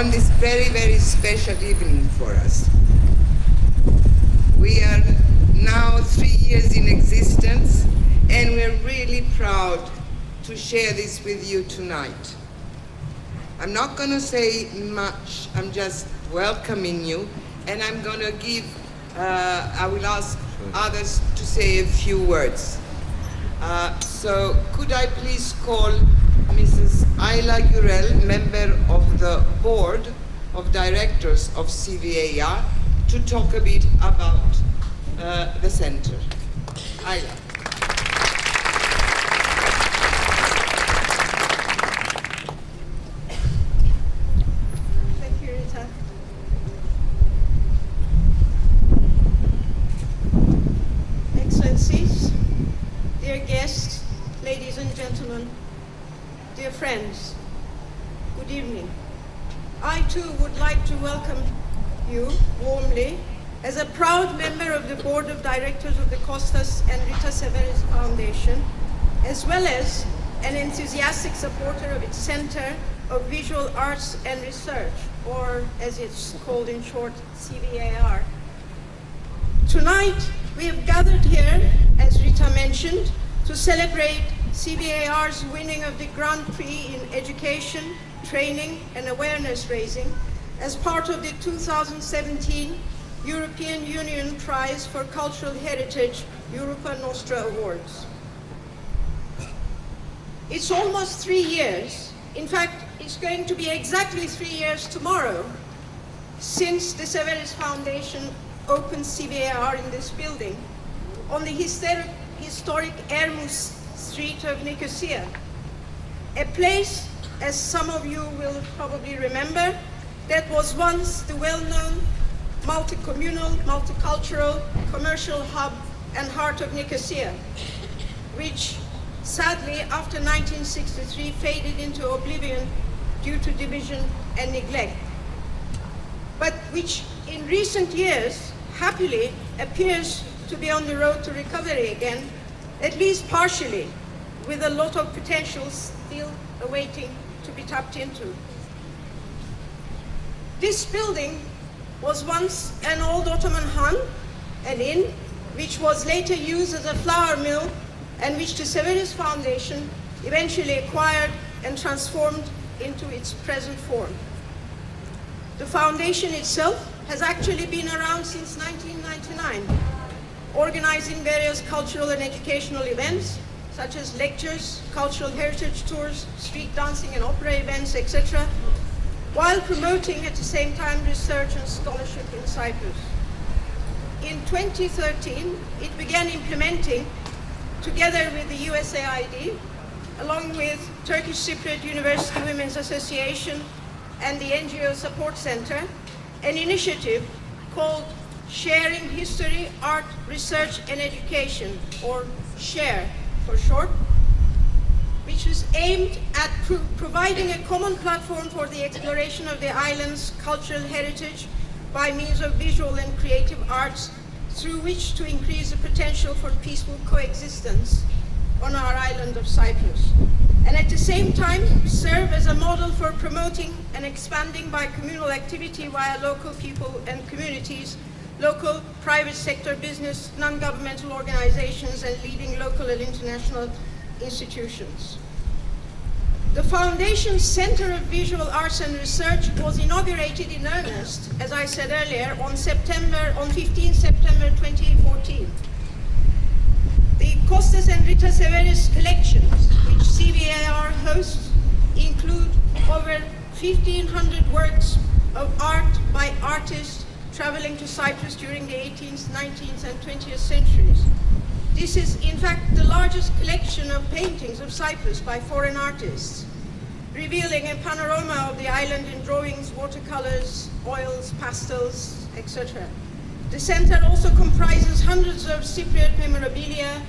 on this very, very special evening for us. We are now 3 years in existence, and we're really proud to share this with you tonight. I'm not going to say much. I'm just welcoming you, and I'm going to give, I will ask others to say a few words. So could I please call Mrs. Ayla Gürel, member of the board of directors of CVAR, to talk a bit about the center. Ayla. Thank you, Rita. Excellencies, dear guests, ladies and gentlemen, dear friends, good evening. I too would like to welcome you warmly as a proud member of the board of directors of the Costas and Rita Severis Foundation, as well as an enthusiastic supporter of its Center of Visual Arts and Research, or as it's called in short, CVAR. Tonight, we have gathered here, as Rita mentioned, to celebrate CVAR's winning of the Grand Prix in education, training and awareness raising as part of the 2017 European Union Prize for Cultural Heritage Europa Nostra Awards. It's almost 3 years. In fact, it's going to be exactly 3 years tomorrow since the Severis Foundation opened CVAR in this building on the historic Ermus Street of Nicosia, a place, as some of you will probably remember, that was once the well-known multi-communal, multicultural, commercial hub and heart of Nicosia, which sadly after 1963 faded into oblivion due to division and neglect, but which in recent years happily appears to be on the road to recovery again, at least partially, with a lot of potential still awaiting to be tapped into. This building was once an old Ottoman han, an inn, which was later used as a flour mill and which the Severis Foundation eventually acquired and transformed into its present form. The foundation itself has actually been around since 1999, organizing various cultural and educational events, such as lectures, cultural heritage tours, street dancing and opera events, etc., while promoting at the same time research and scholarship in Cyprus. In 2013, it began implementing, together with the USAID, along with Turkish Cypriot University Women's Association and the NGO Support Center, an initiative called Sharing History, Art, Research and Education, or SHARE for short, which is aimed at providing a common platform for the exploration of the island's cultural heritage by means of visual and creative arts, through which to increase the potential for peaceful coexistence on our island of Cyprus, and at the same time serve as a model for promoting and expanding by communal activity via local people and communities, local private sector business, non-governmental organizations, and leading local and international institutions. The Foundation's Center of Visual Arts and Research was inaugurated in earnest, as I said earlier, on 15 September 2014. The Costas and Rita Severis collections, which CVAR hosts, include over 1,500 works of art by artists traveling to Cyprus during the 18th, 19th, and 20th centuries. This is, in fact, the largest collection of paintings of Cyprus by foreign artists, revealing a panorama of the island in drawings, watercolors, oils, pastels, etc. The center also comprises hundreds of Cypriot memorabilia,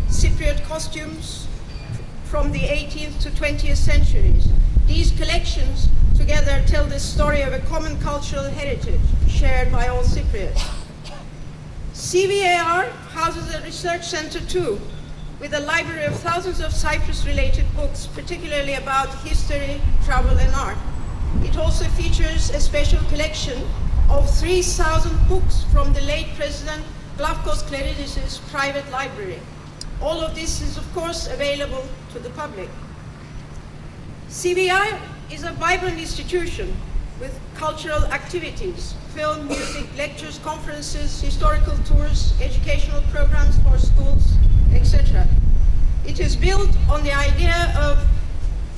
Cypriot costumes from the 18th to 20th centuries. These collections together tell the story of a common cultural heritage shared by all Cypriots. CVAR houses a research center too, with a library of thousands of Cyprus-related books, particularly about history, travel, and art. It also features a special collection of 3,000 books from the late President Glafkos Kleridis' private library. All of this is, of course, available to the public. CVAR is a vibrant institution with cultural activities, film, music, lectures, conferences, historical tours, educational programs for schools, etc. It is built on the idea of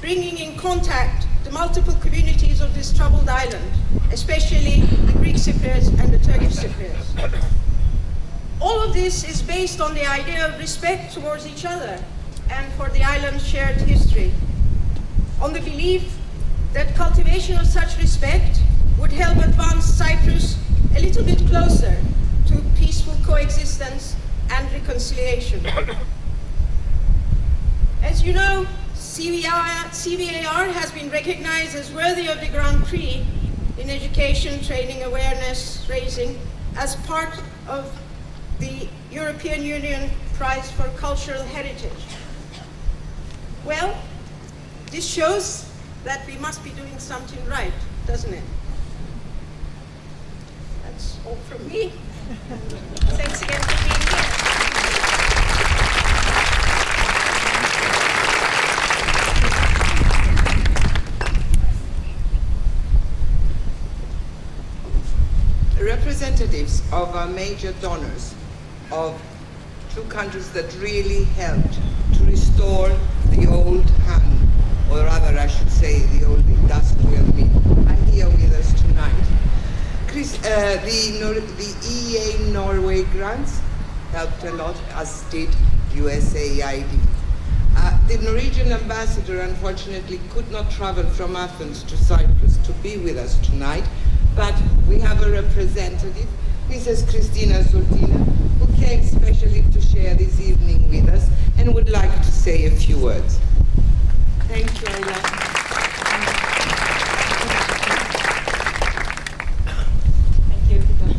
bringing in contact the multiple communities of this troubled island, especially the Greek Cypriots and the Turkish Cypriots. All of this is based on the idea of respect towards each other and for the island's shared history, on the belief that cultivation of such respect would help advance Cyprus a little bit closer to peaceful coexistence and reconciliation. As you know, CVAR has been recognized as worthy of the Grand Prix in education, training, awareness raising as part of the European Union Prize for Cultural Heritage. Well, this shows that we must be doing something right, doesn't it? That's all from me. Thanks again for being here. Representatives of our major donors of two countries that really helped to restore the old Han, or rather I should say the old industrial mill, are here with us tonight. The EEA Norway grants helped a lot, as did USAID. The Norwegian ambassador unfortunately could not travel from Athens to Cyprus to be with us tonight, but we have a representative, Mrs. Christina Sortina, who came specially to share this evening with us and would like to say a few words. Thank you, Ayla. Thank you, Rita.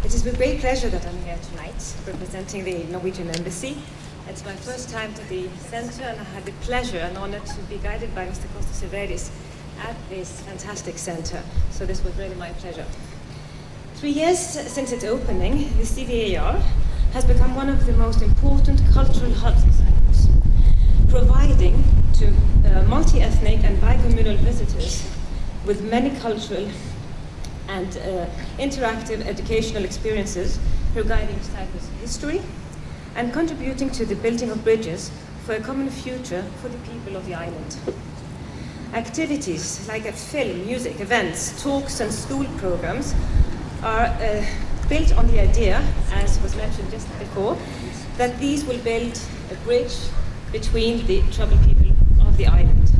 It is with great pleasure that I'm here tonight, representing the Norwegian Embassy. It's my first time to the center, and I had the pleasure and honor to be guided by Mr. Costas Severis at this fantastic center. So this was really my pleasure. 3 years since its opening, the CVAR has become one of the most important cultural hubs in Cyprus, providing to multi-ethnic and bi-communal visitors with many cultural and interactive educational experiences regarding Cyprus history and contributing to the building of bridges for a common future for the people of the island. Activities like film, music, events, talks and school programs are built on the idea, as was mentioned just before, that these will build a bridge between the troubled people of the island.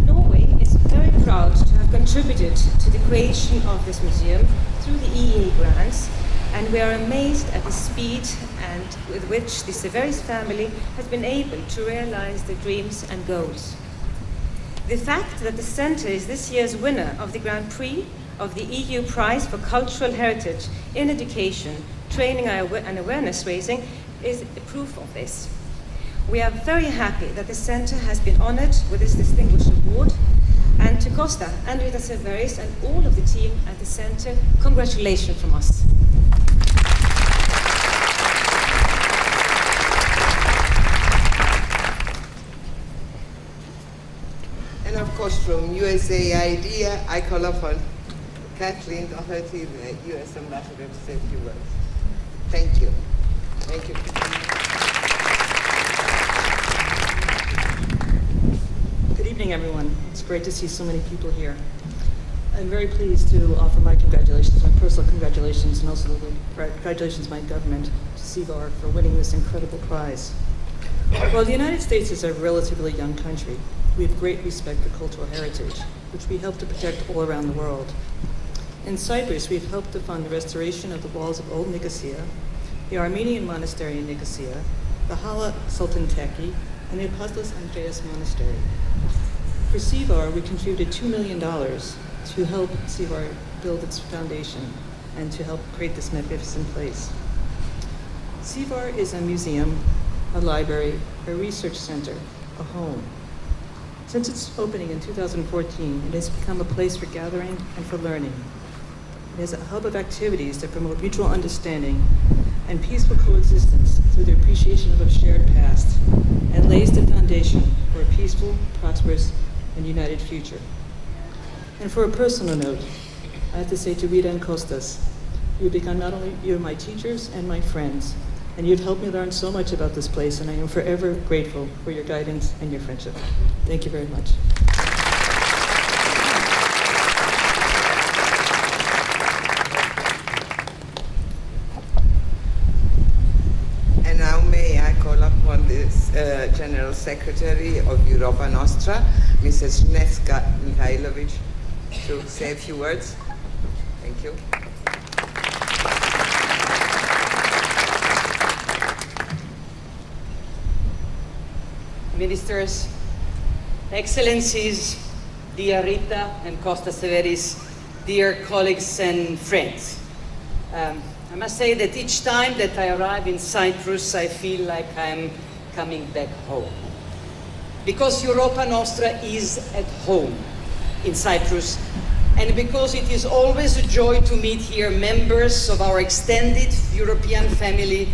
Norway is very proud to have contributed to the creation of this museum through the EEA grants, and we are amazed at the speed and with which the Severis family has been able to realize their dreams and goals. The fact that the Centre is this year's winner of the Grand Prix of the EU Prize for Cultural Heritage in Education, Training and Awareness Raising is a proof of this. We are very happy that the Centre has been honoured with this distinguished award, and to Costas and Rita Severis and all of the team at the Centre, congratulations from us. And of course from USAID, I call upon Kathleen Doherty, the US Ambassador, to say a few words. Thank you. Thank you. Good evening, everyone. It's great to see so many people here. I'm very pleased to offer my congratulations, my personal congratulations, and also the congratulations to my government, to CVAR, for winning this incredible prize. While the United States is a relatively young country, we have great respect for cultural heritage, which we help to protect all around the world. In Cyprus, we've helped to fund the restoration of the walls of Old Nicosia, the Armenian monastery in Nicosia, the Hala Sultan Teki, and the Apostolos Andreas Monastery. For CVAR, we contributed $2 million to help CVAR build its foundation and to help create this magnificent place. CVAR is a museum, a library, a research center, a home. Since its opening in 2014, it has become a place for gathering and for learning. It is a hub of activities that promote mutual understanding and peaceful coexistence through the appreciation of a shared past, and lays the foundation for a peaceful, prosperous, and united future. And for a personal note, I have to say to Rita and Costas, you've become not only you're my teachers and my friends, and you've helped me learn so much about this place, and I am forever grateful for your guidance and your friendship. Thank you very much. And now may I call upon this General Secretary of Europa Nostra, Mrs. Sneska Mihailovic, to say a few words. Thank you. Ministers, Excellencies, dear Rita and Costas Severis, dear colleagues and friends. I must say that each time that I arrive in Cyprus, I feel like I'm coming back home. Because Europa Nostra is at home in Cyprus, and because it is always a joy to meet here members of our extended European family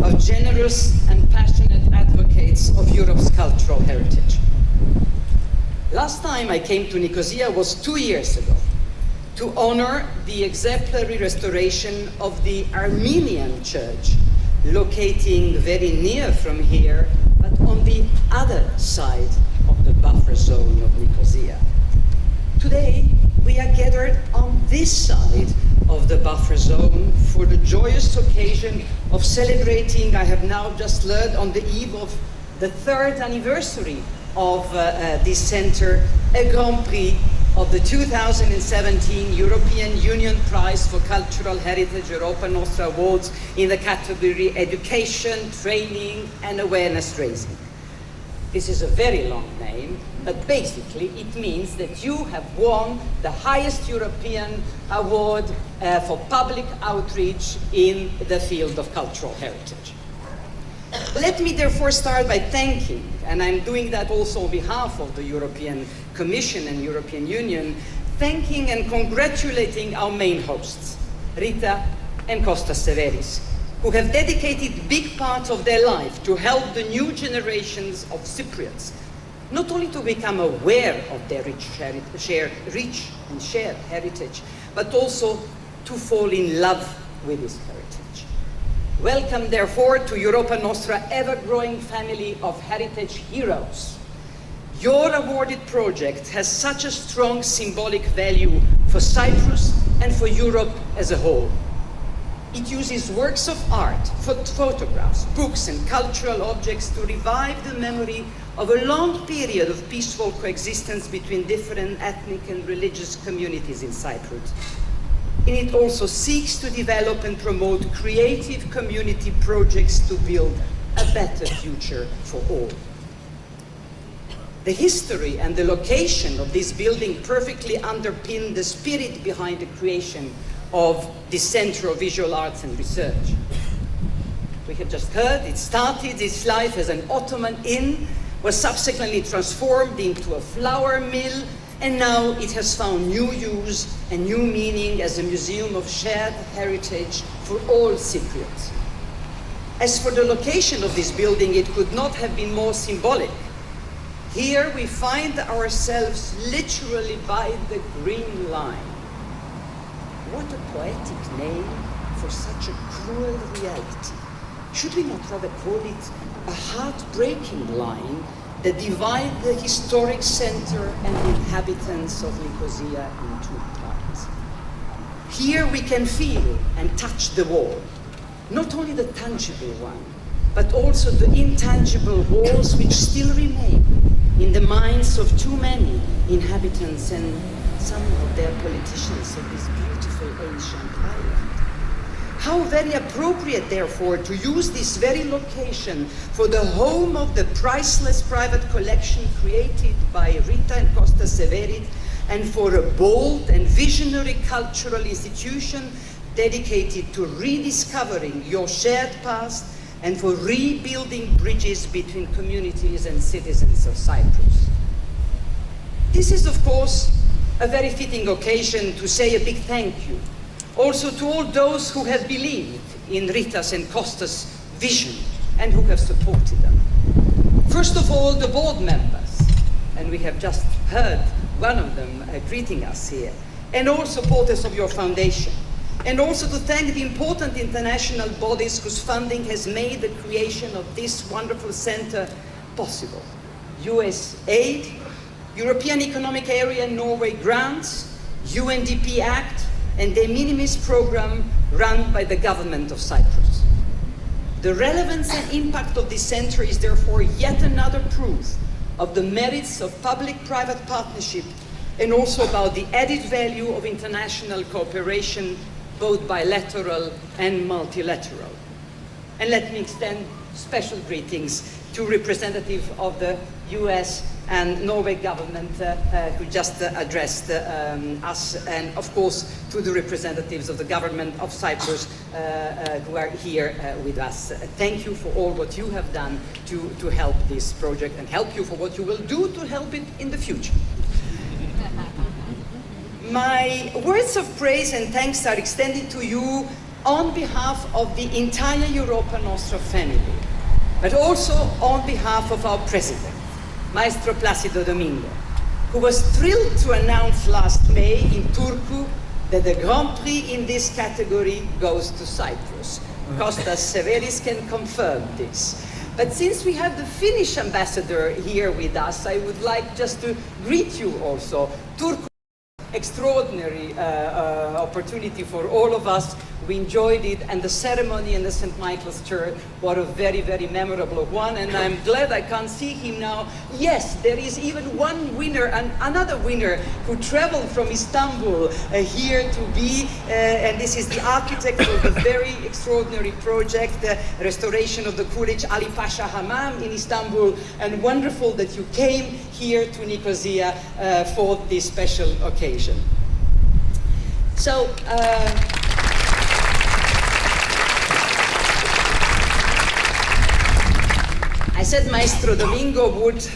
of generous and passionate advocates of Europe's cultural heritage. Last time I came to Nicosia was 2 years ago to honor the exemplary restoration of the Armenian church, locating very near from here, but on the other side of the buffer zone of Nicosia. Today, we are gathered on this side of the buffer zone for the joyous occasion of celebrating, I have now just learned, on the eve of the 3rd anniversary of this center, a Grand Prix of the 2017 European Union Prize for Cultural Heritage Europa Nostra Awards in the category Education, Training and Awareness Raising. This is a very long name, but basically it means that you have won the highest European award for public outreach in the field of cultural heritage. Let me therefore start by thanking, and I'm doing that also on behalf of the European Commission and European Union, thanking and congratulating our main hosts, Rita and Costas Severis, who have dedicated big parts of their life to help the new generations of Cypriots, not only to become aware of their rich and shared heritage, but also to fall in love with this heritage. Welcome, therefore, to Europa Nostra ever-growing family of heritage heroes. Your awarded project has such a strong symbolic value for Cyprus and for Europe as a whole. It uses works of art, photographs, books and cultural objects to revive the memory of a long period of peaceful coexistence between different ethnic and religious communities in Cyprus. And it also seeks to develop and promote creative community projects to build a better future for all. The history and the location of this building perfectly underpin the spirit behind the creation of the Center of Visual Arts and Research. We have just heard it started its life as an Ottoman inn, was subsequently transformed into a flour mill, and now it has found new use and new meaning as a museum of shared heritage for all Cypriots. As for the location of this building, it could not have been more symbolic. Here we find ourselves literally by the Green Line. What a poetic name for such a cruel reality. Should we not rather call it a heartbreaking line that divides the historic center and the inhabitants of Nicosia in two parts? Here we can feel and touch the wall, not only the tangible one, but also the intangible walls which still remain in the minds of too many inhabitants and some of their politicians of this beautiful ancient island. How very appropriate, therefore, to use this very location for the home of the priceless private collection created by Rita and Costas Severis, and for a bold and visionary cultural institution dedicated to rediscovering your shared past and for rebuilding bridges between communities and citizens of Cyprus. This is, of course, a very fitting occasion to say a big thank you also to all those who have believed in Rita's and Costas' vision and who have supported them. First of all, the board members, and we have just heard one of them greeting us here, and all supporters of your foundation. And also to thank the important international bodies whose funding has made the creation of this wonderful center possible. USAID, European Economic Area Norway grants, UNDP Act, and the Minimis program run by the government of Cyprus. The relevance and impact of this center is therefore yet another proof of the merits of public-private partnership and also about the added value of international cooperation, both bilateral and multilateral. And let me extend special greetings to representatives of the US and Norway government who just addressed us, and of course to the representatives of the government of Cyprus who are here with us. Thank you for all what you have done to help this project, and help you for what you will do to help it in the future. My words of praise and thanks are extended to you on behalf of the entire Europa Nostra family, but also on behalf of our president, Maestro Placido Domingo, who was thrilled to announce last May in Turku that the Grand Prix in this category goes to Cyprus. Costas Severis can confirm this. But since we have the Finnish ambassador here with us, I would like just to greet you also. Turku, extraordinary opportunity for all of us. We enjoyed it, and the ceremony in the St. Michael's Church was a very, very memorable one, and I'm glad I can't see him now. Yes, there is even one winner, and another winner who traveled from Istanbul here to be, and this is the architect of the very extraordinary project, the restoration of the Kurich Ali Pasha Hammam in Istanbul, and wonderful that you came here to Nicosia for this special occasion. So, I said Maestro Domingo would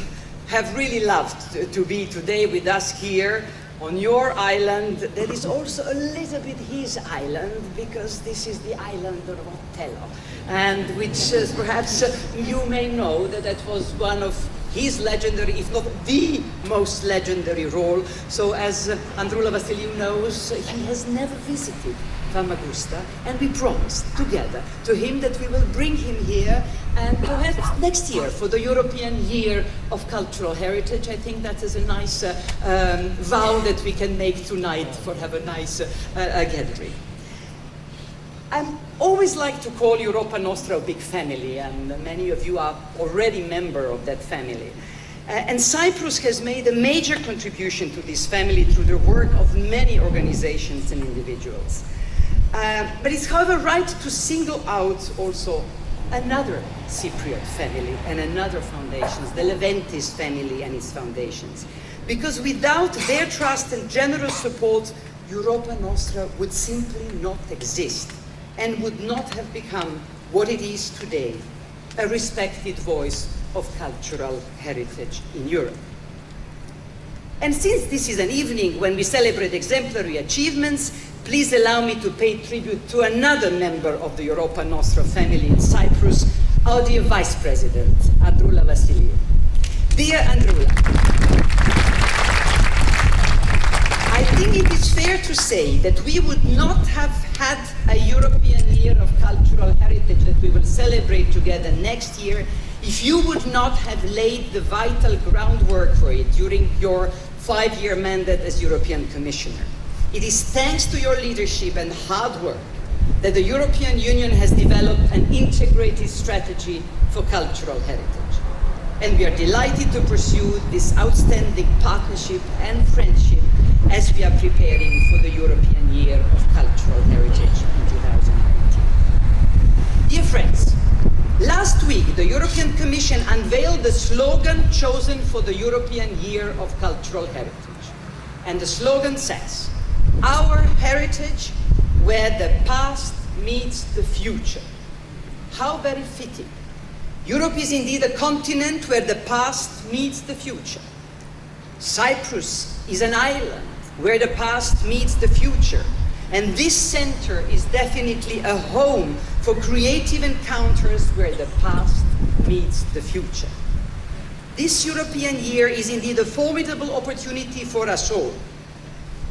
have really loved to be today with us here on your island. That is also a little bit his island, because this is the island of Otello, and which perhaps you may know that was one of his legendary, if not the most legendary role. So as Androula Vassiliou knows, he has never visited Famagusta, and we promised together to him that we will bring him here, and perhaps next year for the European Year of Cultural Heritage. I think that is a nice vow that we can make tonight for have a nice gathering. I always like to call Europa Nostra a big family, and many of you are already member of that family. And Cyprus has made a major contribution to this family through the work of many organizations and individuals. But it's, however, right to single out also another Cypriot family and another foundations, the Leventis family and its foundations. Because without their trust and generous support, Europa Nostra would simply not exist and would not have become what it is today, a respected voice of cultural heritage in Europe. And since this is an evening when we celebrate exemplary achievements, please allow me to pay tribute to another member of the Europa Nostra family in Cyprus, our dear Vice President, Androula Vassiliou. Dear Androula, I think it is fair to say that we would not have had a European Year of Cultural Heritage that we will celebrate together next year if you would not have laid the vital groundwork for it during your 5-year mandate as European Commissioner. It is thanks to your leadership and hard work that the European Union has developed an integrated strategy for cultural heritage. And we are delighted to pursue this outstanding partnership and friendship as we are preparing for the European Year of Cultural Heritage in 2019. Dear friends, last week the European Commission unveiled the slogan chosen for the European Year of Cultural Heritage. And the slogan says, "Our heritage where the past meets the future." How very fitting. Europe is indeed a continent where the past meets the future. Cyprus is an island where the past meets the future. And this center is definitely a home for creative encounters where the past meets the future. this European year is indeed a formidable opportunity for us all.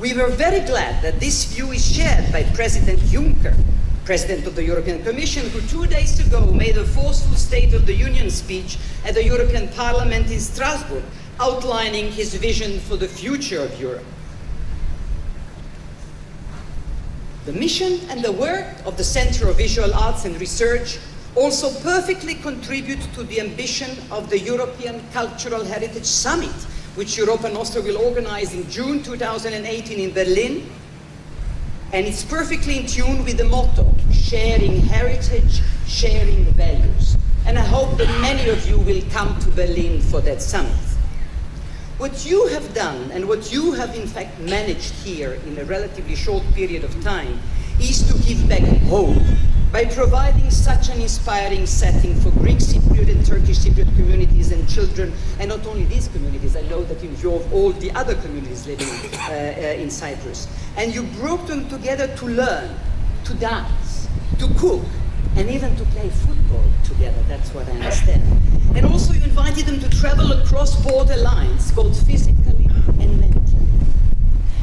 We were very glad that this view is shared by President Juncker, President of the European Commission, who 2 days ago made a forceful State of the Union speech at the European Parliament in Strasbourg, outlining his vision for the future of Europe. The mission and the work of the Center of Visual Arts and Research also perfectly contribute to the ambition of the European Cultural Heritage Summit, which Europa Nostra will organize in June 2018 in Berlin. And it's perfectly in tune with the motto, sharing heritage, sharing values. And I hope that many of you will come to Berlin for that summit. What you have done, and what you have in fact managed here in a relatively short period of time, is to give back hope by providing such an inspiring setting for Greek Cypriot and Turkish Cypriot communities and children, and not only these communities, I know that you involve all the other communities living in Cyprus. And you brought them together to learn, to dance, to cook, and even to play football together, that's what I understand. And also you invited them to travel across border lines, both physically and mentally.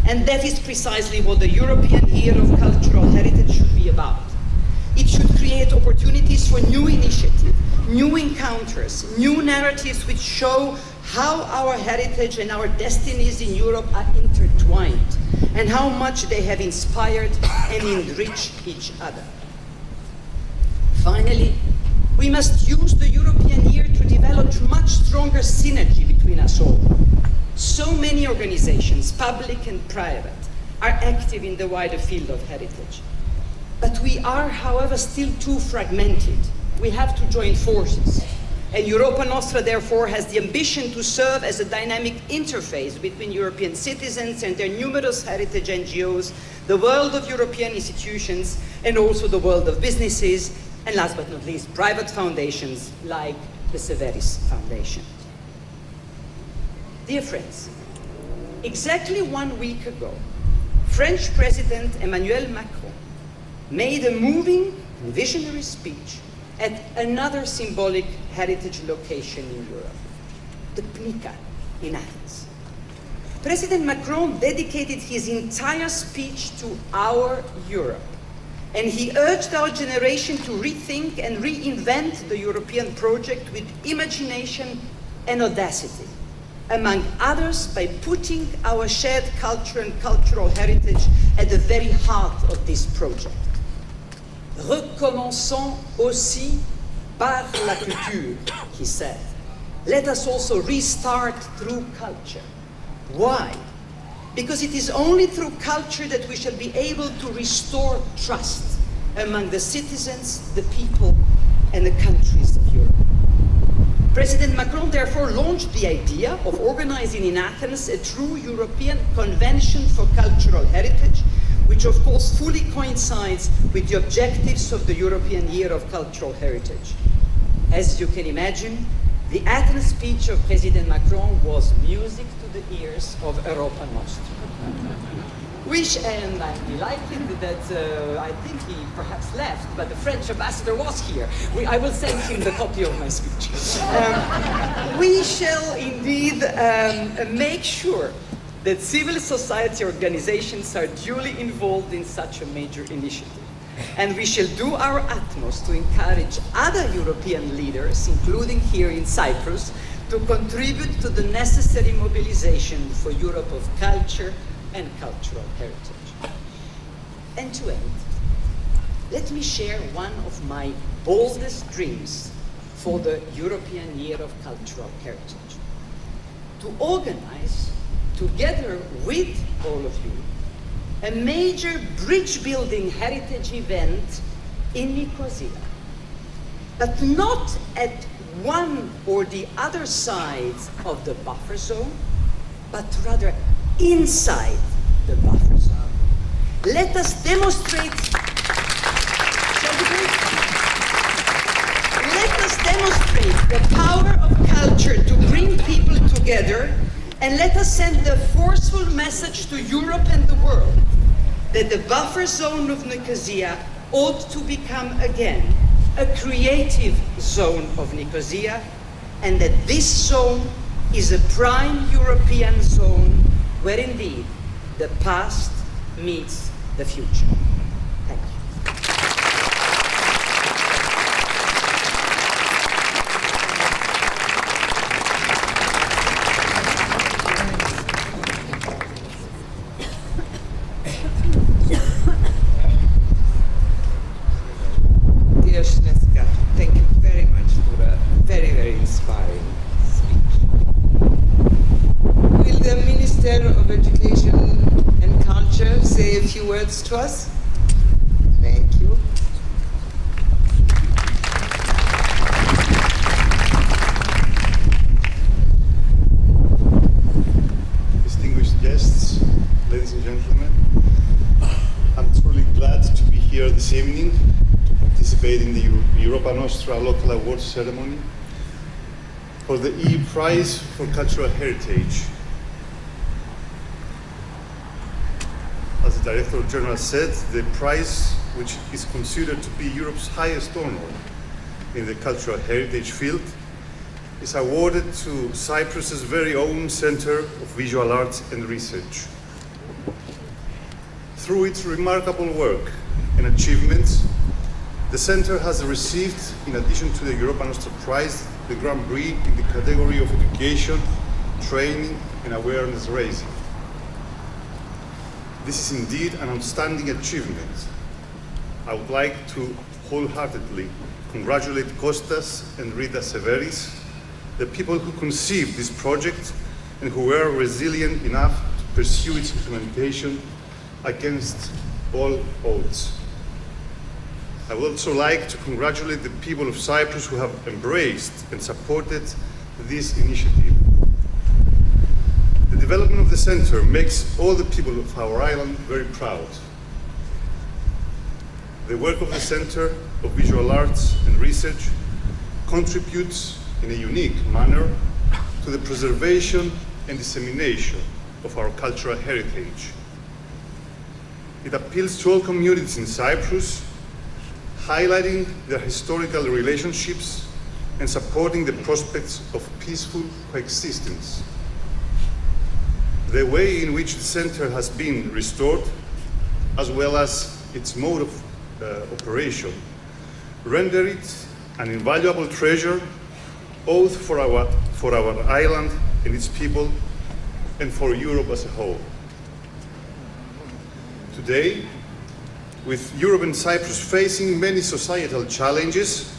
And that is precisely what the European Year of Cultural Heritage should be about. It should create opportunities for new initiatives, new encounters, new narratives which show how our heritage and our destinies in Europe are intertwined and how much they have inspired and enriched each other. Finally, we must use the European year to develop much stronger synergy between us all. So many organizations, public and private, are active in the wider field of heritage. But we are, however, still too fragmented. We have to join forces. And Europa Nostra, therefore, has the ambition to serve as a dynamic interface between European citizens and their numerous heritage NGOs, the world of European institutions, and also the world of businesses, and last but not least, private foundations like the Severis Foundation. Dear friends, exactly 1 week ago, French President Emmanuel Macron made a moving and visionary speech at another symbolic heritage location in Europe, the Pnika in Athens. President Macron dedicated his entire speech to our Europe, and he urged our generation to rethink and reinvent the European project with imagination and audacity, among others by putting our shared culture and cultural heritage at the very heart of this project. Recommençons aussi par la culture, he said. Let us also restart through culture. Why? Because it is only through culture that we shall be able to restore trust among the citizens, the people, and the countries of Europe. President Macron therefore launched the idea of organizing in Athens a true European Convention for Cultural Heritage, which of course fully coincides with the objectives of the European Year of Cultural Heritage. As you can imagine, the Athens speech of President Macron was music to the ears of Europa Nostra. And I'm delighted that I think he perhaps left, but the French ambassador was here. I will send him the copy of my speech. We shall indeed make sure that civil society organizations are duly involved in such a major initiative. And we shall do our utmost to encourage other European leaders, including here in Cyprus, to contribute to the necessary mobilization for Europe of culture and cultural heritage. And to end, let me share one of my boldest dreams for the European Year of Cultural Heritage. To organize, together with all of you, a major bridge-building heritage event in Nicosia, but not at one or the other sides of the buffer zone, but rather inside the buffer zone. Let us demonstrate, the power of culture to bring people together, and let us send the forceful message to Europe and the world that the buffer zone of Nicosia ought to become again a creative zone of Nicosia, and that this zone is a prime European zone where indeed the past meets the future. Thank you. Dear Śnieżka, thank you very much for a very, very inspiring speech. Will the Minister of Education and Culture say a few words to us? Thank you. Distinguished guests, ladies and gentlemen, I'm truly glad to be here this evening to participate in the Europa Nostra Local Award ceremony for the EU Prize for Cultural Heritage. As the Director General said, the prize, which is considered to be Europe's highest honor in the cultural heritage field, is awarded to Cyprus's very own Center of Visual Arts and Research. Through its remarkable work and achievements, the Center has received, in addition to the Europa Nostra Prize, the Grand Prix in the category of education, training, and awareness raising. This is indeed an outstanding achievement. I would like to wholeheartedly congratulate Costas and Rita Severis, the people who conceived this project and who were resilient enough to pursue its implementation against all odds. I would also like to congratulate the people of Cyprus who have embraced and supported this initiative. The development of the Center makes all the people of our island very proud. The work of the Center of Visual Arts and Research contributes in a unique manner to the preservation and dissemination of our cultural heritage. It appeals to all communities in Cyprus, highlighting their historical relationships and supporting the prospects of peaceful coexistence. The way in which the Center has been restored, as well as its mode of operation, render it an invaluable treasure both for our island and its people and for Europe as a whole. Today, with Europe and Cyprus facing many societal challenges,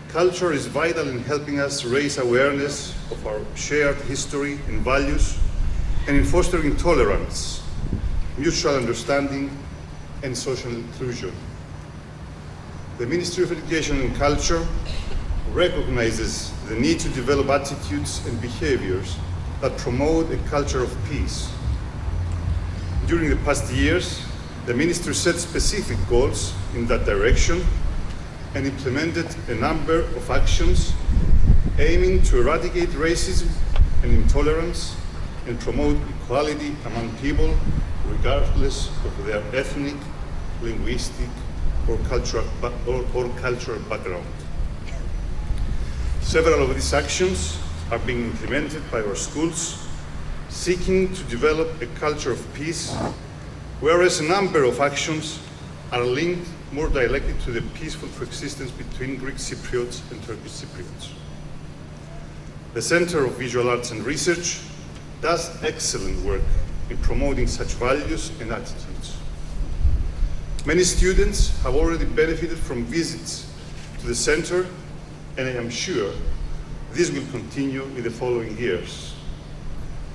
culture is vital in helping us raise awareness of our shared history and values and in fostering tolerance, mutual understanding, and social inclusion. The Ministry of Education and Culture recognizes the need to develop attitudes and behaviors that promote a culture of peace. During the past years, the Ministry set specific goals in that direction and implemented a number of actions aiming to eradicate racism and intolerance and promote equality among people regardless of their ethnic, linguistic, or cultural background. Several of these actions are being implemented by our schools, seeking to develop a culture of peace, whereas a number of actions are linked more directly to the peaceful coexistence between Greek Cypriots and Turkish Cypriots. The Center of Visual Arts and Research does excellent work in promoting such values and attitudes. Many students have already benefited from visits to the center, and I am sure this will continue in the following years.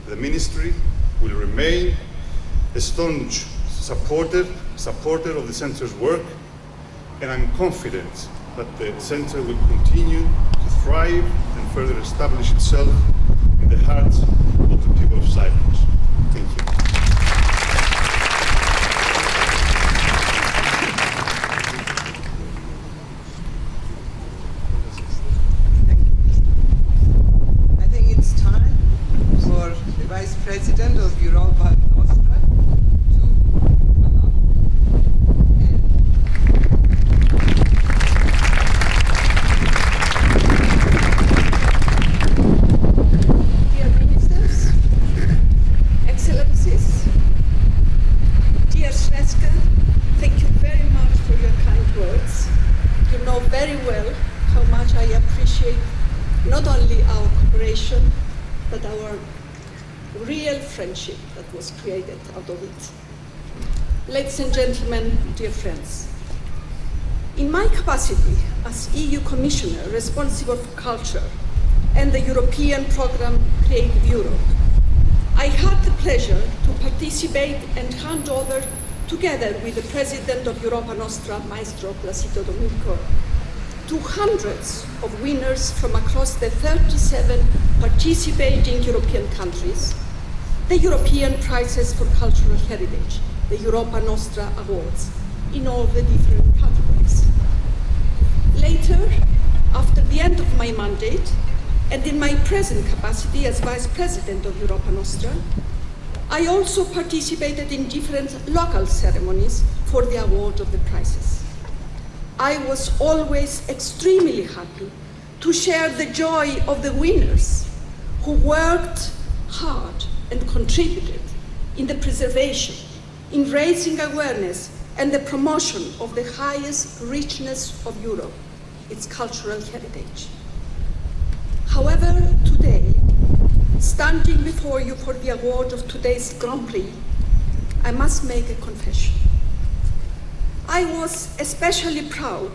The Ministry will remain a staunch supporter of the center's work, and I'm confident that the center will continue to thrive and further establish itself in the hearts of the people of Cyprus. Thank you. I think it's time for the Vice President of Europa Nostra to come up and very well how much I appreciate not only our cooperation, but our real friendship that was created out of it. Ladies and gentlemen, dear friends, in my capacity as EU Commissioner responsible for culture and the European program Creative Europe, I had the pleasure to participate and hand over, together with the President of Europa Nostra, Maestro Placido Domingo, to hundreds of winners from across the 37 participating European countries, the European Prizes for Cultural Heritage, the Europa Nostra Awards, in all the different categories. Later, after the end of my mandate, and in my present capacity as Vice President of Europa Nostra, I also participated in different local ceremonies for the award of the prizes. I was always extremely happy to share the joy of the winners who worked hard and contributed in the preservation, in raising awareness and the promotion of the highest richness of Europe, its cultural heritage. However, today, standing before you for the award of today's Grand Prix, I must make a confession. I was especially proud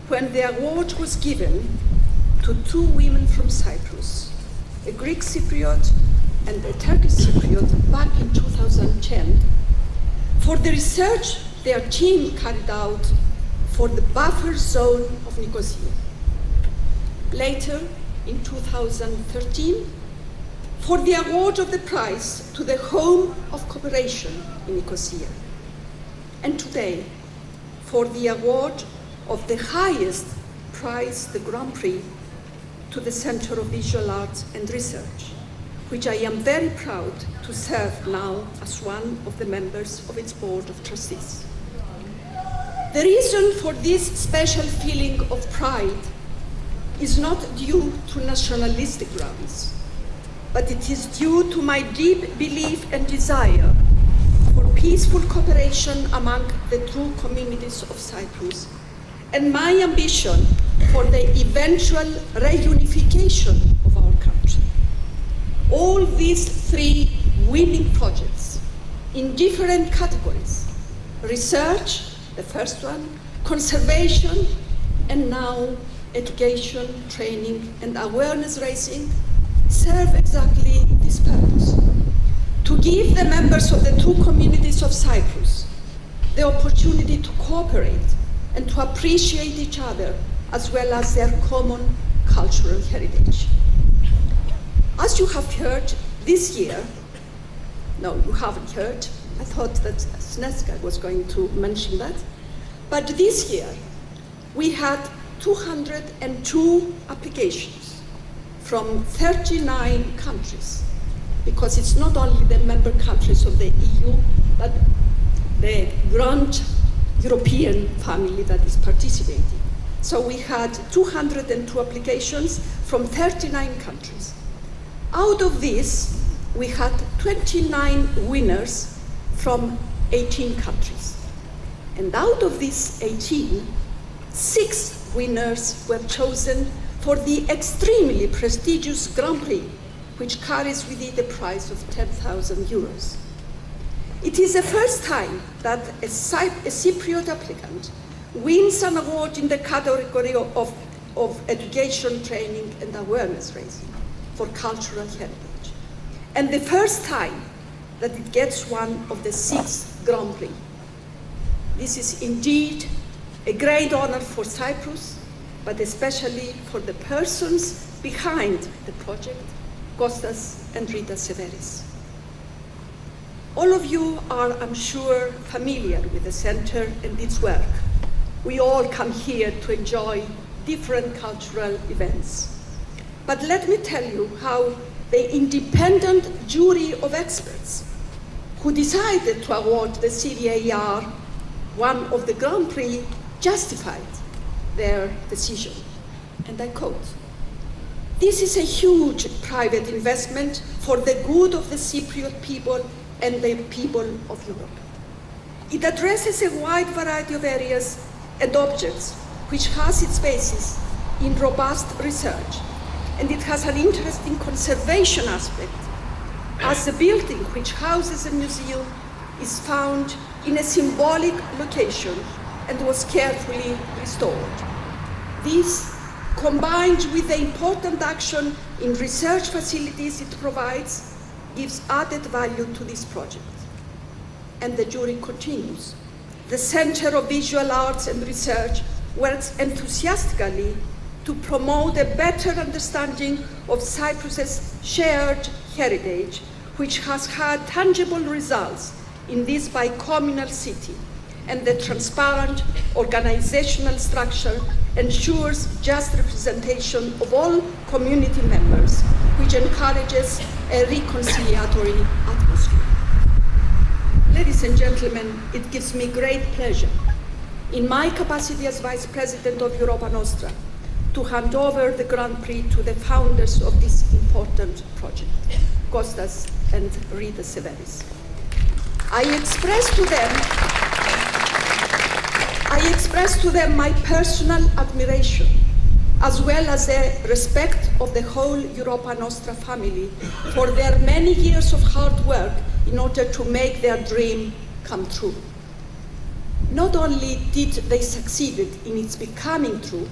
when the award was given to two women from Cyprus, a Greek Cypriot and a Turkish Cypriot, back in 2010, for the research their team carried out for the buffer zone of Nicosia. Later, in 2013, for the award of the prize to the Home of Cooperation in Nicosia. And today, for the award of the highest prize, the Grand Prix, to the Center of Visual Arts and Research, which I am very proud to serve now as one of the members of its Board of Trustees. The reason for this special feeling of pride is not due to nationalistic grounds, but it is due to my deep belief and desire for peaceful cooperation among the two communities of Cyprus, and my ambition for the eventual reunification of our country. All these three winning projects in different categories: research, the first one, conservation, and now education, training, and awareness raising, serve exactly this purpose: to give the members of the two communities of Cyprus the opportunity to cooperate and to appreciate each other, as well as their common cultural heritage. As you have heard this year, no, you haven't heard, I thought that Sneska was going to mention that, but this year we had 202 applications from 39 countries, because it's not only the member countries of the EU, but the grand European family that is participating. So we had 202 applications from 39 countries. Out of this, we had 29 winners from 18 countries. And out of these 18, 6 winners were chosen for the extremely prestigious Grand Prix, which carries with it a prize of 10,000 euros. It is the first time that a Cypriot applicant wins an award in the category of education, training, and awareness raising for cultural heritage, and the first time that it gets one of the 6 Grand Prix. This is indeed a great honor for Cyprus, but especially for the persons behind the project, Costas and Rita Severis. All of you are, I'm sure, familiar with the center and its work. We all come here to enjoy different cultural events. But let me tell you how the independent jury of experts who decided to award the CVAR one of the Grand Prix justified their decision. And I quote, "This is a huge private investment for the good of the Cypriot people and the people of Europe. It addresses a wide variety of areas and objects which has its basis in robust research, and it has an interesting conservation aspect, as the building which houses the museum is found in a symbolic location and was carefully restored. This, combined with the important action in research facilities it provides, gives added value to this project. And the jury continues. The Center of Visual Arts and Research works enthusiastically to promote a better understanding of Cyprus's shared heritage, which has had tangible results in this bicommunal city, and the transparent organizational structure ensures just representation of all community members, which encourages a reconciliatory atmosphere. Ladies and gentlemen, it gives me great pleasure, in my capacity as Vice President of Europa Nostra, to hand over the Grand Prix to the founders of this important project, Costas and Rita Severis. I express to them my personal admiration, as well as the respect of the whole Europa Nostra family for their many years of hard work in order to make their dream come true. Not only did they succeed in its becoming true,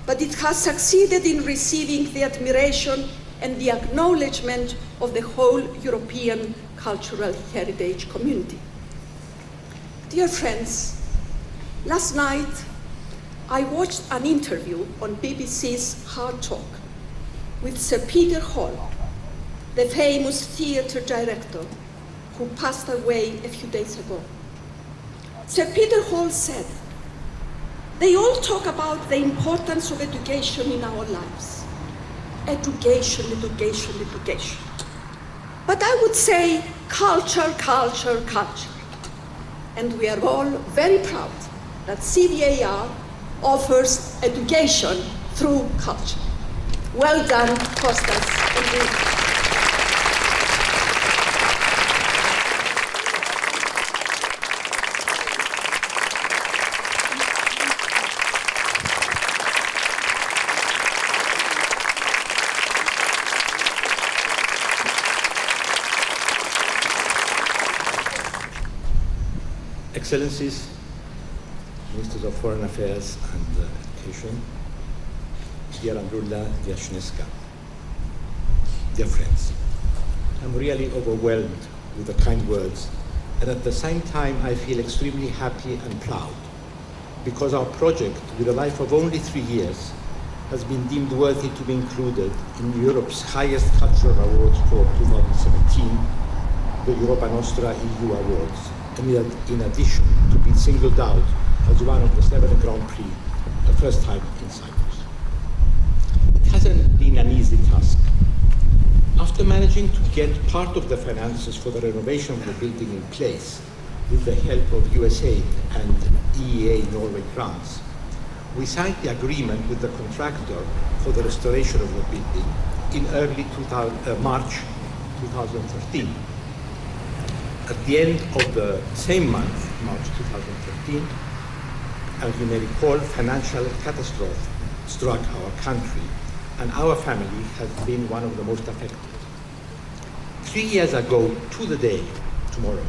but it has succeeded in receiving the admiration and the acknowledgement of the whole European cultural heritage community. Dear friends, last night I watched an interview on BBC's Hard Talk with Sir Peter Hall, the famous theatre director who passed away a few days ago. Sir Peter Hall said, "They all talk about the importance of education in our lives. Education, education, education. But I would say culture, culture, culture. And we are all very proud that CVAR offers education through culture." Well done, Costas and Rita. Excellencies, Ministers of Foreign Affairs and Education, dear Andrulla, dear Shneska, dear friends, I'm really overwhelmed with the kind words, and at the same time I feel extremely happy and proud, because our project, with a life of only 3 years, has been deemed worthy to be included in Europe's highest cultural awards for 2017, the Europa Nostra EU Awards, and in addition to be singled out as one of the 7 Grand Prix, the first time in Cyprus. It hasn't been an easy task. After managing to get part of the finances for the renovation of the building in place with the help of USAID and EEA Norway grants, we signed the agreement with the contractor for the restoration of the building in early March 2013. At the end of the same month, March 2013, as you may recall, financial catastrophe struck our country, and our family has been one of the most affected. 3 years ago, to the day, tomorrow,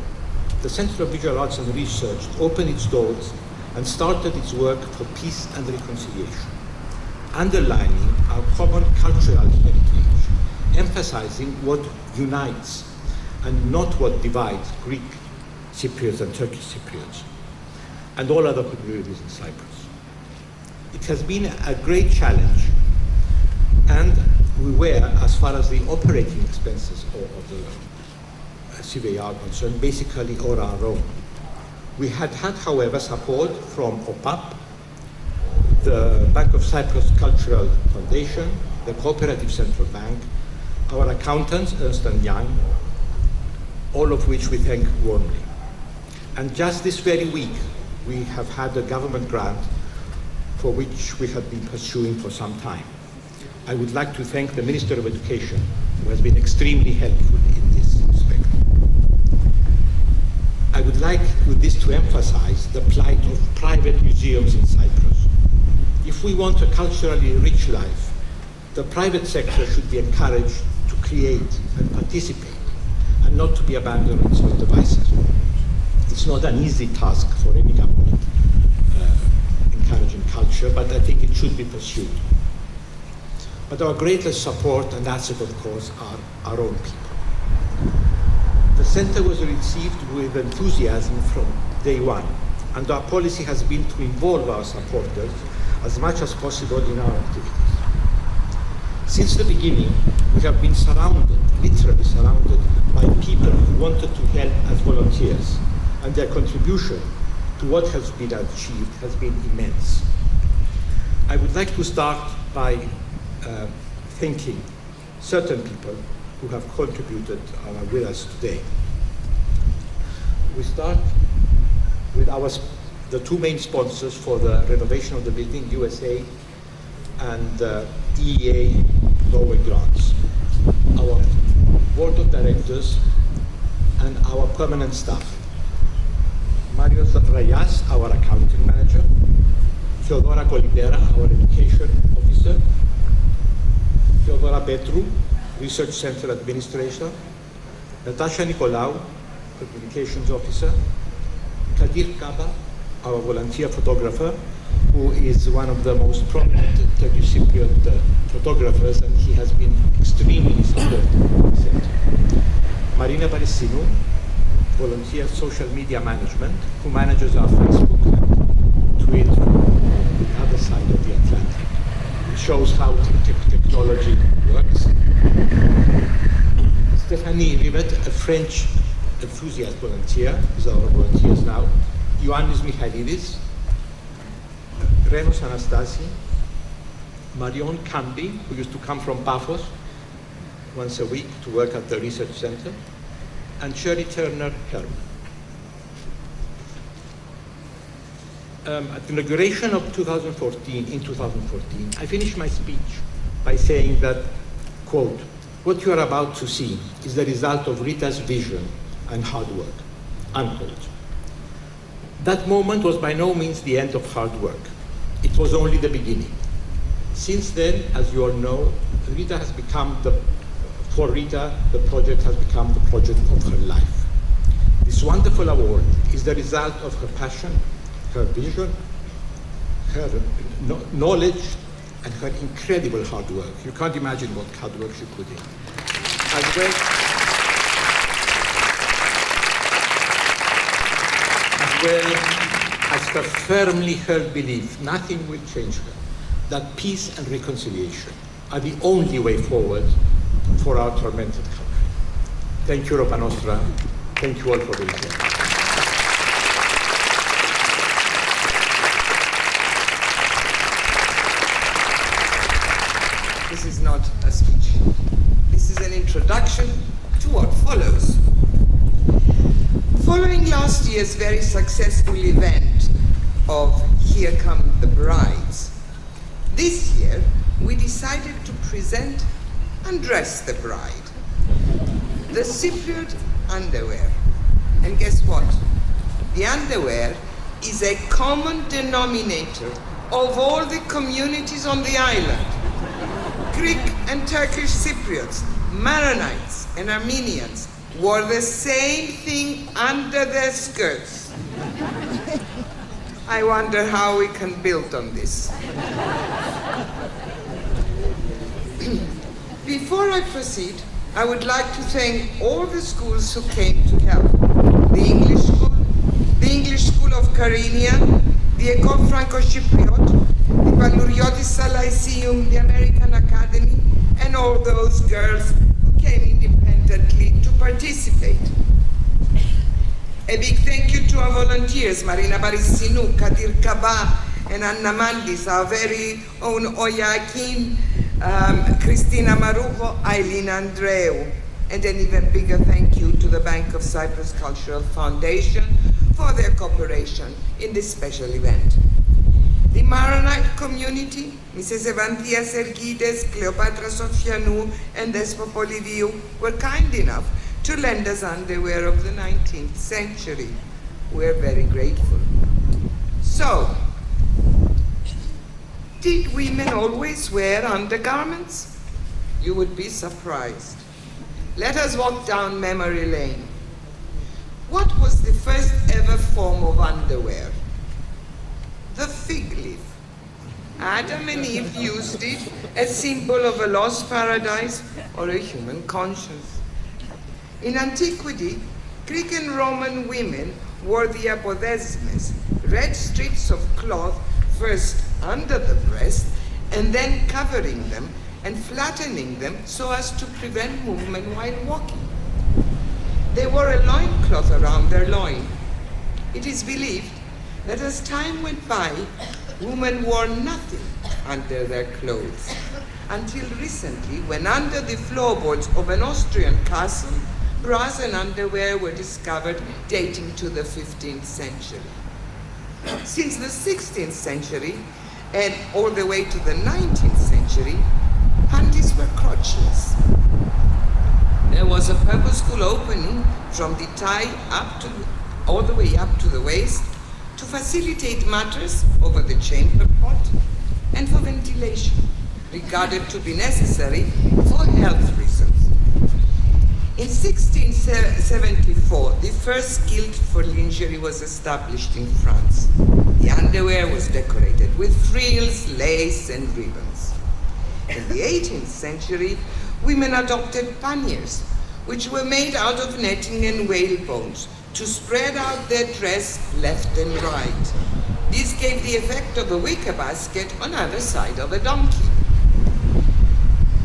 the Center of Visual Arts and Research opened its doors and started its work for peace and reconciliation, underlining our common cultural heritage, emphasizing what unites and not what divides Greek Cypriots and Turkish Cypriots, and all other communities in Cyprus. It has been a great challenge, and we were, as far as the operating expenses of the CVAR are concerned, basically on our own. We had, however, support from OPAP, the Bank of Cyprus Cultural Foundation, the Cooperative Central Bank, our accountants, Ernst & Young, all of which we thank warmly. And just this very week, we have had a government grant for which we have been pursuing for some time. I would like to thank the Minister of Education, who has been extremely helpful in this respect. I would like with this to emphasize the plight of private museums in Cyprus, If we want a culturally rich life, the private sector should be encouraged to create and participate, and not to be abandoned on its own devices. It's not an easy task for any government encouraging culture, but I think it should be pursued. But our greatest support and asset, of course, are our own people. The center was received with enthusiasm from day one, and our policy has been to involve our supporters as much as possible in our activities. Since the beginning, we have been surrounded, literally surrounded, by people who wanted to help as volunteers, and their contribution to what has been achieved has been immense. I would like to start by thanking certain people who have contributed with us today. We start with the two main sponsors for the renovation of the building, USA and EEA Norway grants, our board of directors and our permanent staff. Mario Rayas, our accounting manager, Theodora Colibera, our education officer, Theodora Petru, research center administrator, Natasha Nicolaou, communications officer, Kadir Kaba, our volunteer photographer, who is one of the most prominent Turkish Cypriot photographers, and he has been extremely supportive. Marina Barissinu, volunteer social media management, who manages our Facebook and Twitter on the other side of the Atlantic. It shows how technology works. Stéphanie Rivet, a French enthusiast volunteer, is our volunteers now. Ioannis Michailidis, Renos Anastasi, Marion Cambi, who used to come from Paphos once a week to work at the research center, and Shirley Turner Herman. At the inauguration of 2014, I finished my speech by saying that, quote, "What you are about to see is the result of Rita's vision and hard work," unquote. That moment was by no means the end of hard work. It was only the beginning. Since then, as you all know, for Rita, the project has become the project of her life. This wonderful award is the result of her passion, her vision, her knowledge, and her incredible hard work. You can't imagine what hard work she put in. As well as her firmly held belief, nothing will change her, that peace and reconciliation are the only way forward for our tormented country. Thank you, Europa Nostra. Thank you all for being here. This is not a speech. This is an introduction to what follows. Following last year's very successful event of Here Come the Brides, this year we decided to present Undress the Bride, the Cypriot underwear. And guess what? The underwear is a common denominator of all the communities on the island. Greek and Turkish Cypriots, Maronites and Armenians wore the same thing under their skirts. I wonder how we can build on this. Before I proceed, I would like to thank all the schools who came to help. The English School of Karinia, the Ecole Franco-Chypriot, the Palouriotis Lyceum, the American Academy, and all those girls who came independently to participate. A big thank you to our volunteers, Marina Barissinu, Kadir Kaba, and Anna Mandis, our very own Oyakin, Christina Marujo, Eileen Andreu, and an even bigger thank you to the Bank of Cyprus Cultural Foundation for their cooperation in this special event. The Maronite community, Mrs. Evanthia Sergides, Cleopatra Sofianou, and Despo Poliviou, were kind enough to lend us underwear of the 19th century. We're very grateful. So, Did women always wear undergarments? You would be surprised. Let us walk down memory lane. What was the first ever form of underwear? The fig leaf. Adam and Eve used it as symbol of a lost paradise or a human conscience. In antiquity, Greek and Roman women wore the apodesmes, red strips of cloth first under the breast and then covering them and flattening them so as to prevent movement while walking. They wore a loincloth around their loin. It is believed that as time went by, women wore nothing under their clothes, until recently, when under the floorboards of an Austrian castle, bras and underwear were discovered dating to the 15th century. Since the 16th century and all the way to the 19th century, panties were crotchless. There was a purposeful opening from the thigh all the way up to the waist to facilitate matters over the chamber pot and for ventilation, regarded to be necessary for health reasons. In 1674, the first guild for lingerie was established in France. The underwear was decorated with frills, lace, and ribbons. In the 18th century, women adopted panniers, which were made out of netting and whale bones to spread out their dress left and right. This gave the effect of a wicker basket on either side of a donkey.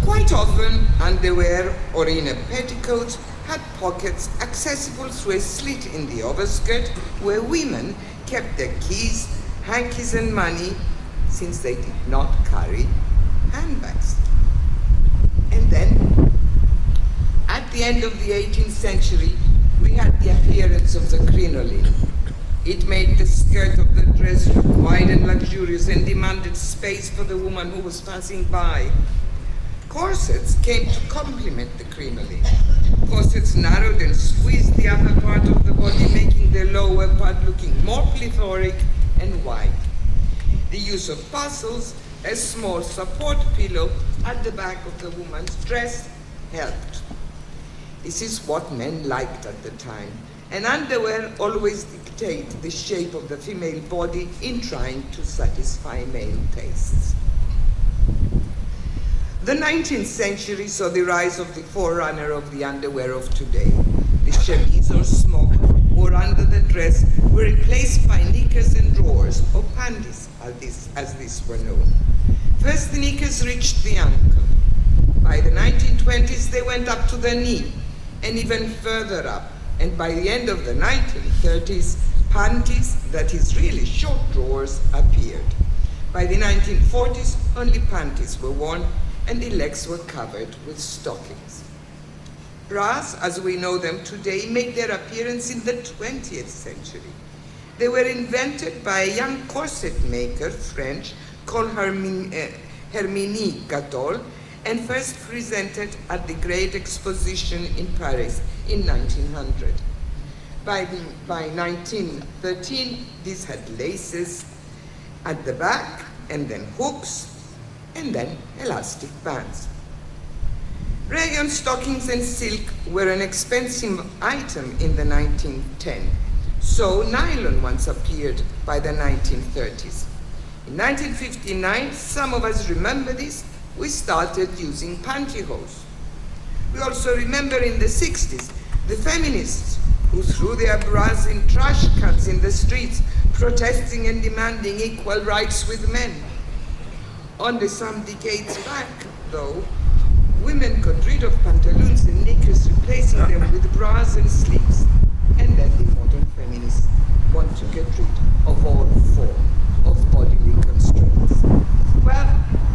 Quite often, underwear or inner petticoats had pockets accessible through a slit in the overskirt where women kept their keys, hankies, and money, since they did not carry handbags. And then, at the end of the 18th century, we had the appearance of the crinoline. It made the skirt of the dress look wide and luxurious and demanded space for the woman who was passing by. Corsets came to complement the crinoline. Corsets narrowed and squeezed the upper part of the body, making the lower part looking more plethoric and wide. The use of bustles, a small support pillow at the back of the woman's dress, helped. This is what men liked at the time, and underwear always dictated the shape of the female body in trying to satisfy male tastes. The 19th century saw the rise of the forerunner of the underwear of today. The chemise or smock worn under the dress were replaced by knickers and drawers, or panties, as these were known. First, the knickers reached the ankle. By the 1920s, they went up to the knee, and even further up. And by the end of the 1930s, panties, that is really short drawers, appeared. By the 1940s, only panties were worn, and the legs were covered with stockings. Bras, as we know them today, made their appearance in the 20th century. They were invented by a young corset maker, French, called Herminie Gatol, and first presented at the Great Exposition in Paris in 1900. By 1913, these had laces at the back, and then hooks, and then elastic bands. Rayon stockings and silk were an expensive item in the 1910s, so nylon ones appeared by the 1930s. In 1959, some of us remember this, we started using pantyhose. We also remember in the 60s, the feminists who threw their bras in trash cans in the streets, protesting and demanding equal rights with men. Only some decades back, though, women got rid of pantaloons and knickers, replacing them with bras and sleeves. And then the modern feminists want to get rid of all form of bodily constraints. Well,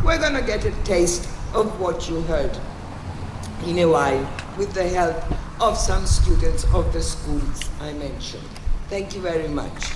we're gonna get a taste of what you heard in a while with the help of some students of the schools I mentioned. Thank you very much.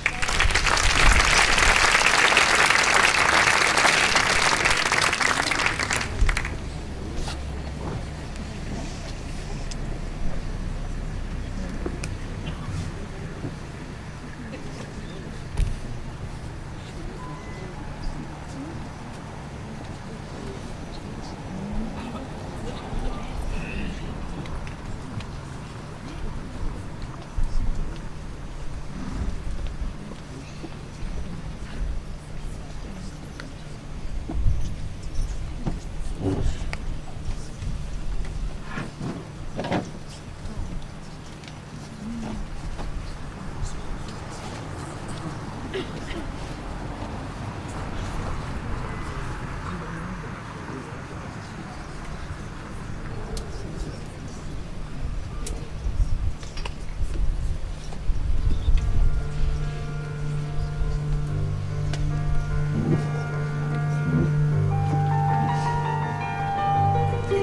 In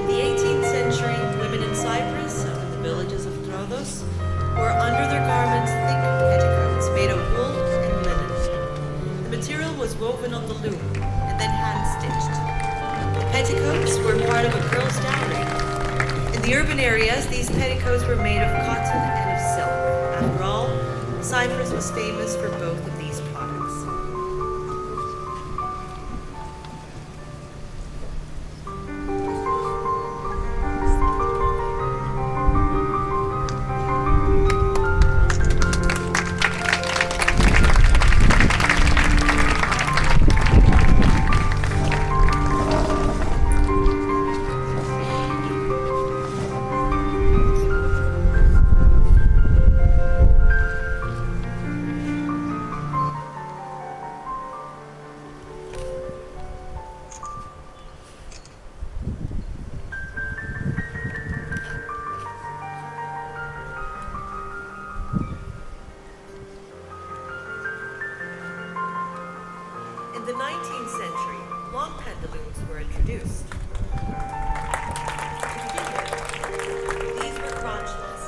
the 18th century, women in Cyprus and in the villages of Troodos wore under their garments thick petticoats made of wool and linen. The material was woven on the loom and then hand-stitched. The petticoats were part of a girl's dowry. In the urban areas, these petticoats were made of cotton and of silk. After all, Cyprus was famous for both of these products. In the 19th century, long pantaloons were introduced. To begin with, these were crotchless,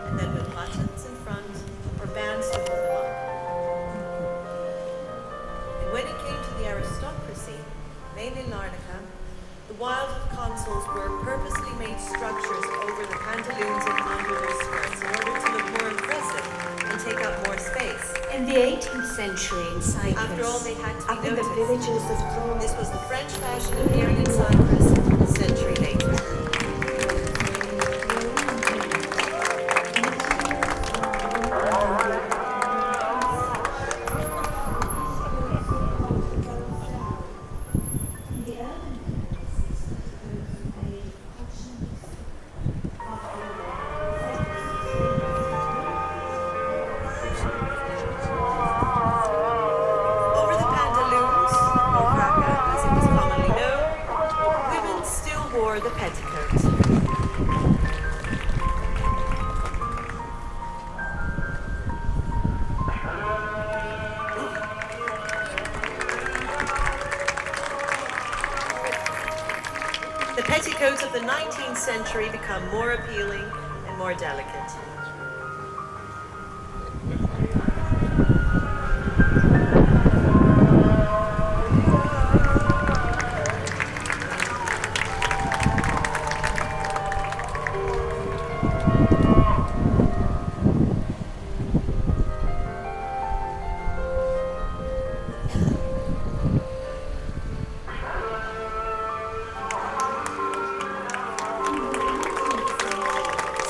and then with buttons in front or bands to hold them up. And when it came to the aristocracy, mainly Larnaca, the wild consuls were purposely made structures over the pantaloons and under their skirts in order to look more impressive and take up more space. In the 18th century in Cyprus, After all, they had to up be in the noticed. villages of Troy, This was the French fashion appearing in Cyprus a century later. Over the pantaloons, or fracca as it was commonly known, women still wore the petticoat. The petticoats of the 19th century become more appealing and more delicate.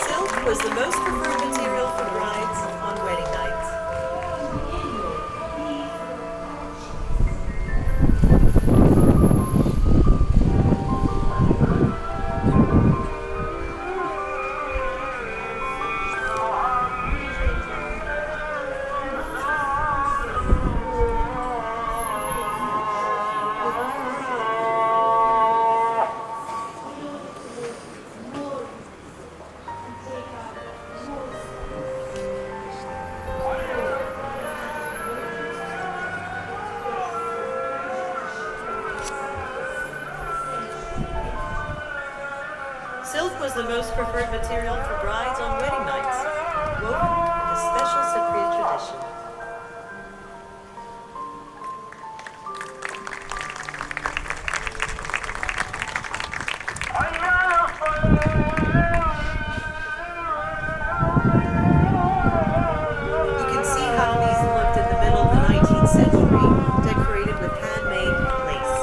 Silk was the most preferred material for brides on wedding nights. Silk was the most preferred material for brides on wedding nights, woven with a special Cypriot tradition. You can see how these looked in the middle of the 19th century, decorated with handmade lace.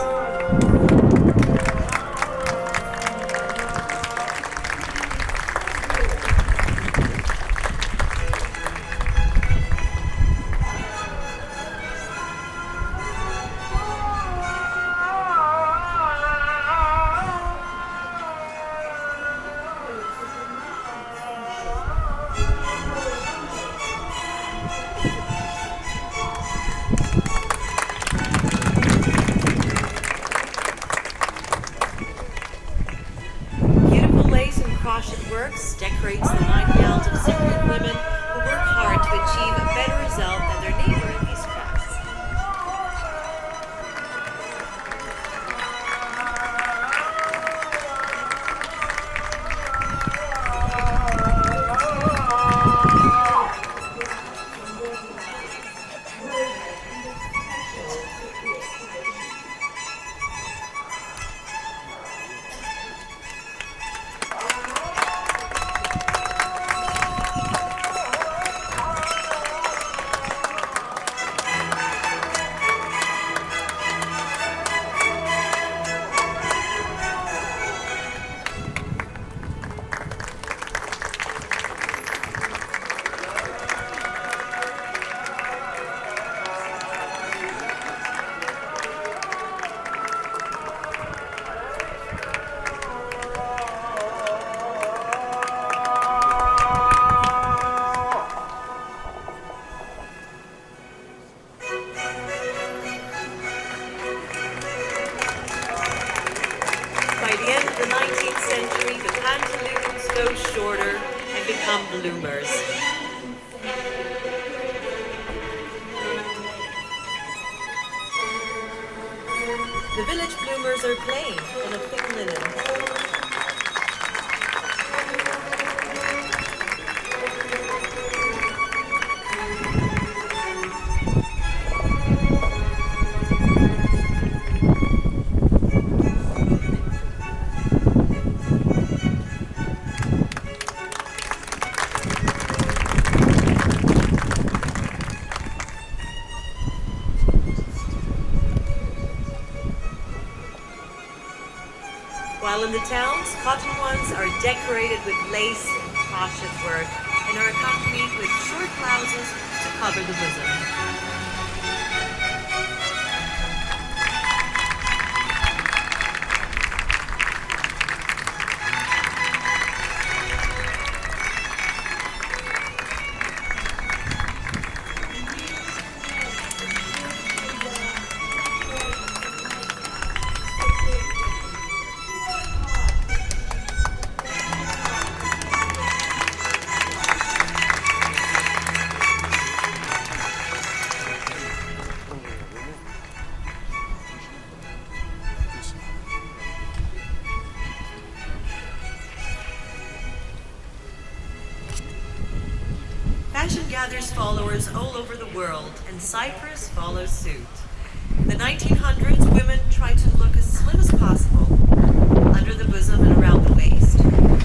pantaloons go shorter and become bloomers. The village bloomers are playing in a thin linen. While in the towns, cotton ones are decorated with lace and crochet work and are accompanied with short blouses to cover the bosom. Fashion gathers followers all over the world, and Cyprus follows suit. In the 1900s, women tried to look as slim as possible, under the bosom and around the waist,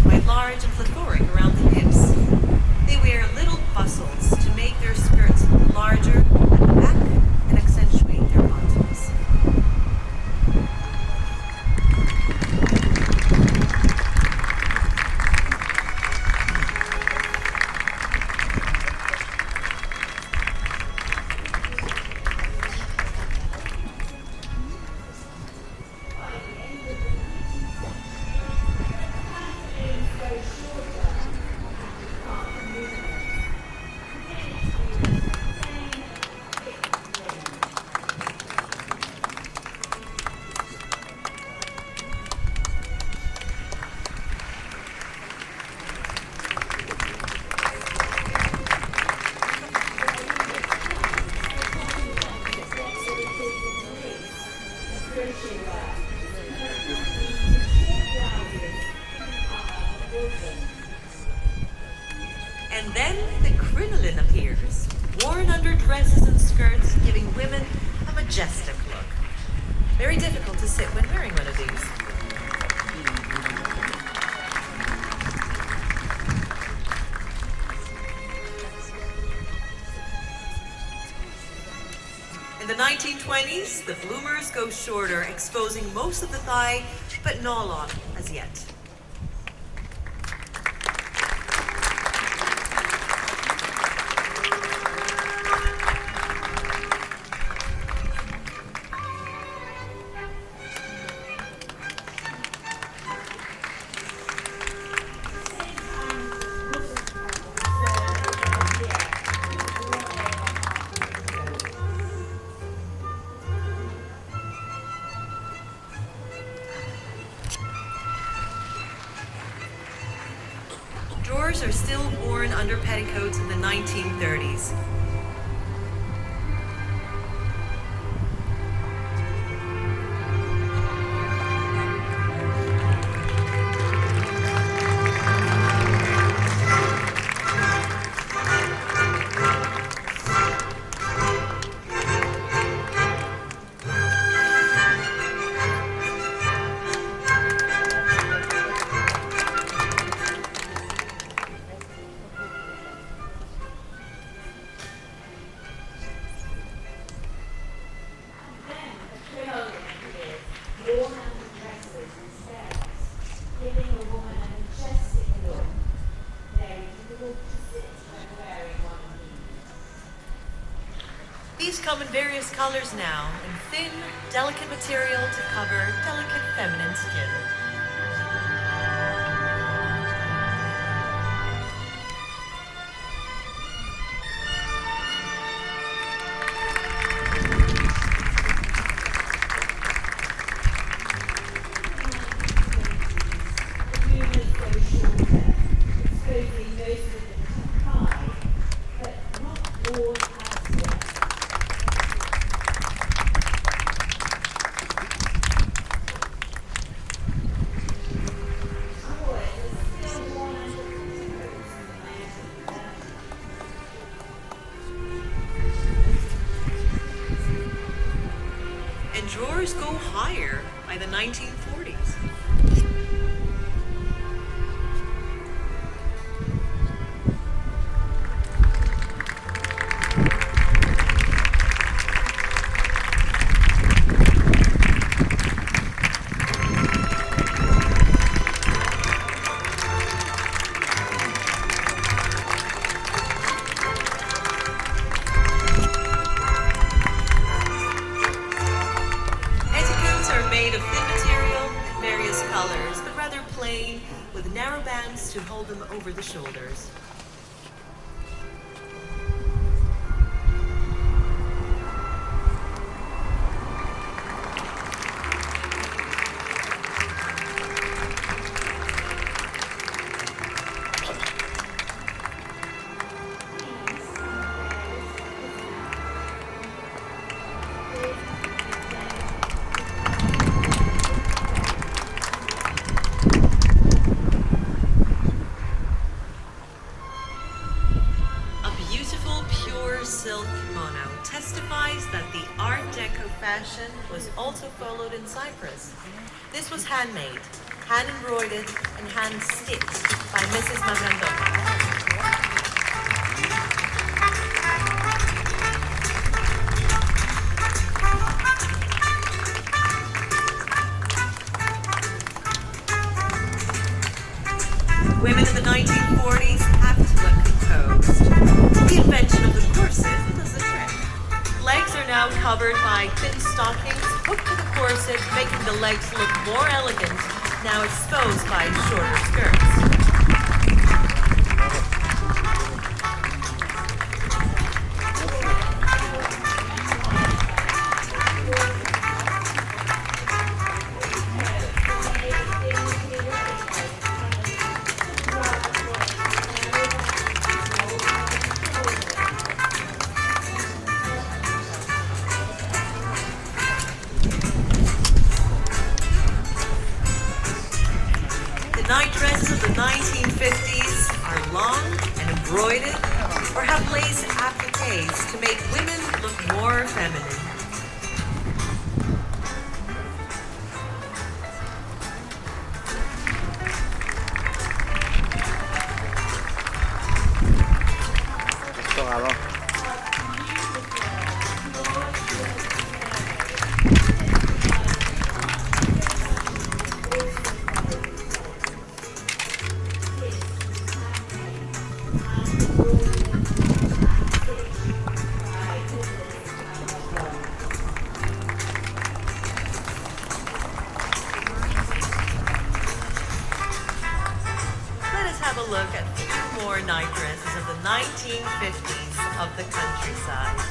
quite large and plethoric around the hips. They wear little bustles to make their skirts look larger at the back and accentuate their bottoms. And then the crinoline appears, worn under dresses and skirts, giving women a majestic look. Very difficult to sit when wearing one of these. In the 1920s, the bloomers go shorter, exposing most of the thigh, but not a lot as yet. Drawers are still worn under petticoats in the 1930s. These come in various colors now, in thin, delicate material to cover delicate feminine skin. and drawers go higher by the 1940s. Petticoats are made of thin material, various colors, but rather plain, with narrow bands to hold them over the shoulders. A beautiful pure silk kimono testifies that the Art Deco fashion was also followed in Cyprus. This was handmade, hand embroidered, and hand stitched by Mrs. Mavrandoni. Women in the 1940s have to look composed. The invention of the corset does the trick. Legs are now covered by thin stockings hooked to the corset, making the legs look more elegant, now exposed by shorter skirts. The night dresses of the 1950s are long and embroidered or have lace appliques to make women look more feminine. Let us have a look at a few more night dresses of the 1950s of the countryside.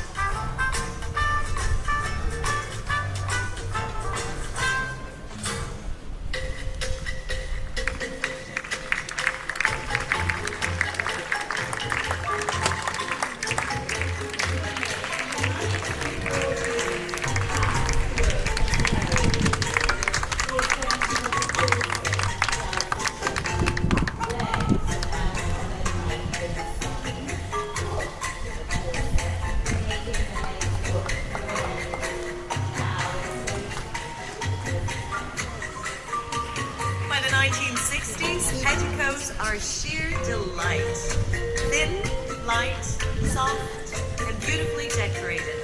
By the 1960s, petticoats are sheer delight. Thin, light, soft, and beautifully decorated.